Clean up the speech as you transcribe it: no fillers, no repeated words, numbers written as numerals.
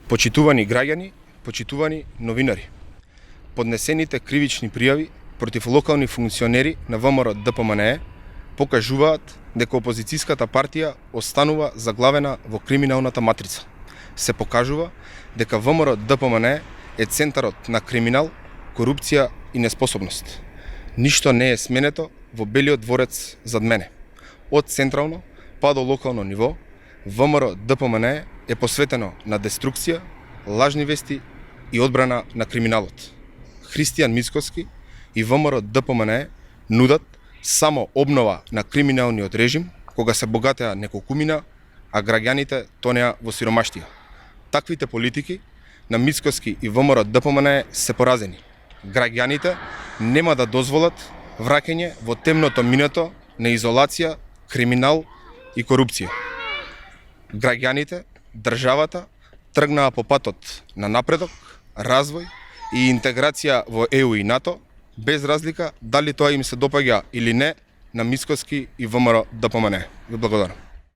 Почитувани граѓани, почитувани новинари. Поднесените кривични пријави против локални функционери на ВМРО ДПМНЕ покажуваат дека опозицијската партија останува заглавена во криминалната матрица. Се покажува дека ВМРО ДПМНЕ е центарот на криминал, корупција и неспособност. Ништо не е сменето во белиот дворец зад мене. Од централно па до локално ниво, ВМРО ДПМНЕ е посветено на деструкција, лажни вести и одбрана на криминалот. Христијан Мицкоски и ВМРО ДПМНЕ нудат само обнова на криминалниот режим кога се богатеа неколкумина, а граѓаните тонеа во сиромаштија. Таквите политики на Мицкоски и ВМРО ДПМНЕ се поразени. Граѓаните нема да дозволат враќање во темното минато на изолација, криминал и корупција. Граѓаните, државата тргнаа по патот на напредок, развој и интеграција во ЕУ и НАТО, без разлика дали тоа им се допаѓа или не на Мицкоски и ВМРО ДПМНЕ. Ви благодарам.